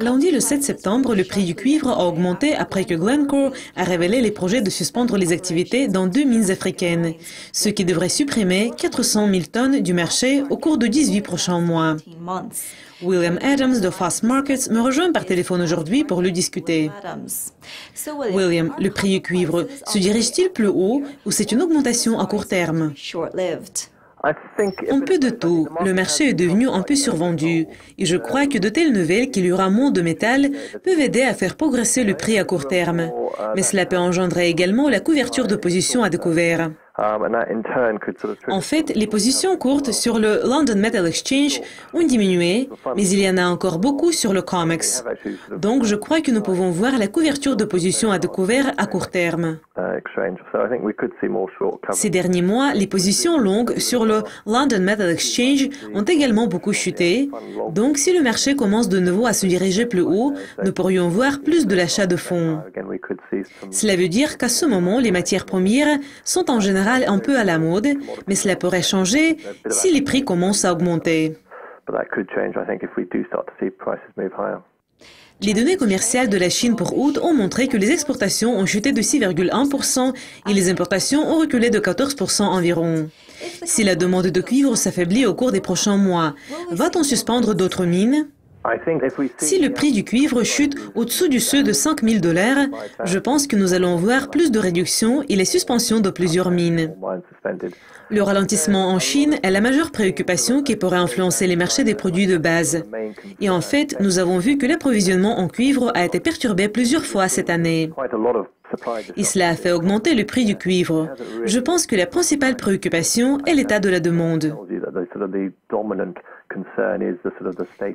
Lundi, le 7 septembre, le prix du cuivre a augmenté après que Glencore a révélé les projets de suspendre les activités dans 2 mines africaines, ce qui devrait supprimer 400 000 tonnes du marché au cours de 18 prochains mois. William Adams de Fast Markets me rejoint par téléphone aujourd'hui pour le discuter. William, le prix du cuivre se dirige-t-il plus haut ou c'est une augmentation à court terme? Un peu de tout. Le marché est devenu un peu survendu. Et je crois que de telles nouvelles qu'il y aura moins de métal peuvent aider à faire progresser le prix à court terme. Mais cela peut engendrer également la couverture de positions à découvert. En fait, les positions courtes sur le London Metal Exchange ont diminué, mais il y en a encore beaucoup sur le COMEX. Donc, je crois que nous pouvons voir la couverture de positions à découvert à court terme. Ces derniers mois, les positions longues sur le London Metal Exchange ont également beaucoup chuté. Donc, si le marché commence de nouveau à se diriger plus haut, nous pourrions voir plus de l'achat de fonds. Cela veut dire qu'à ce moment, les matières premières sont en général un peu à la mode, mais cela pourrait changer si les prix commencent à augmenter. Les données commerciales de la Chine pour août ont montré que les exportations ont chuté de 6,1% et les importations ont reculé de 14% environ. Si la demande de cuivre s'affaiblit au cours des prochains mois, va-t-on suspendre d'autres mines? Si le prix du cuivre chute au-dessous du seuil de $5 000, je pense que nous allons voir plus de réductions et les suspensions de plusieurs mines. Le ralentissement en Chine est la majeure préoccupation qui pourrait influencer les marchés des produits de base. Et en fait, nous avons vu que l'approvisionnement en cuivre a été perturbé plusieurs fois cette année. Et cela a fait augmenter le prix du cuivre. Je pense que la principale préoccupation est l'état de la demande.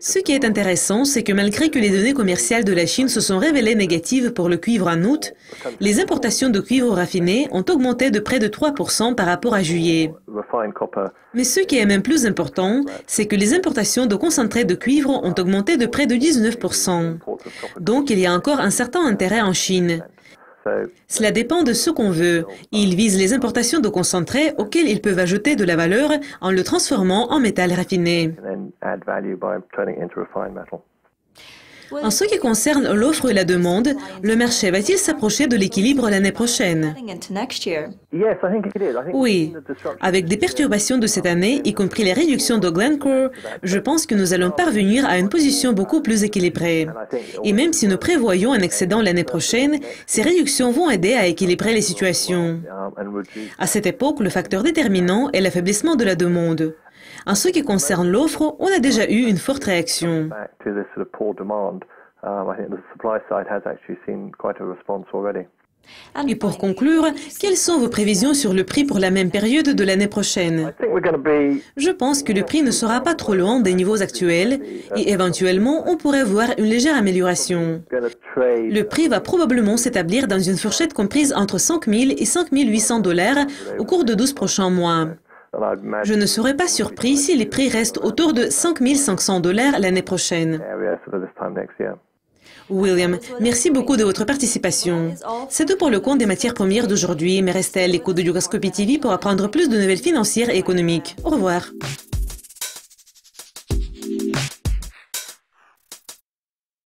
Ce qui est intéressant, c'est que malgré que les données commerciales de la Chine se sont révélées négatives pour le cuivre en août, les importations de cuivre raffiné ont augmenté de près de 3% par rapport à juillet. Mais ce qui est même plus important, c'est que les importations de concentré de cuivre ont augmenté de près de 19%. Donc il y a encore un certain intérêt en Chine. Cela dépend de ce qu'on veut. Ils visent les importations de concentré auxquelles ils peuvent ajouter de la valeur en le transformant en métal raffiné. En ce qui concerne l'offre et la demande, le marché va-t-il s'approcher de l'équilibre l'année prochaine? Oui. Avec des perturbations de cette année, y compris les réductions de Glencore, je pense que nous allons parvenir à une position beaucoup plus équilibrée. Et même si nous prévoyons un excédent l'année prochaine, ces réductions vont aider à équilibrer les situations. À cette époque, le facteur déterminant est l'affaiblissement de la demande. En ce qui concerne l'offre, on a déjà eu une forte réaction. Et pour conclure, quelles sont vos prévisions sur le prix pour la même période de l'année prochaine? Je pense que le prix ne sera pas trop loin des niveaux actuels et éventuellement on pourrait voir une légère amélioration. Le prix va probablement s'établir dans une fourchette comprise entre $5 000 et $5 800 au cours de 12 prochains mois. Je ne serais pas surpris si les prix restent autour de $5 500 l'année prochaine. William, merci beaucoup de votre participation. C'est tout pour le compte des matières premières d'aujourd'hui, mais restez à l'écoute de Yugascopy TV pour apprendre plus de nouvelles financières et économiques. Au revoir.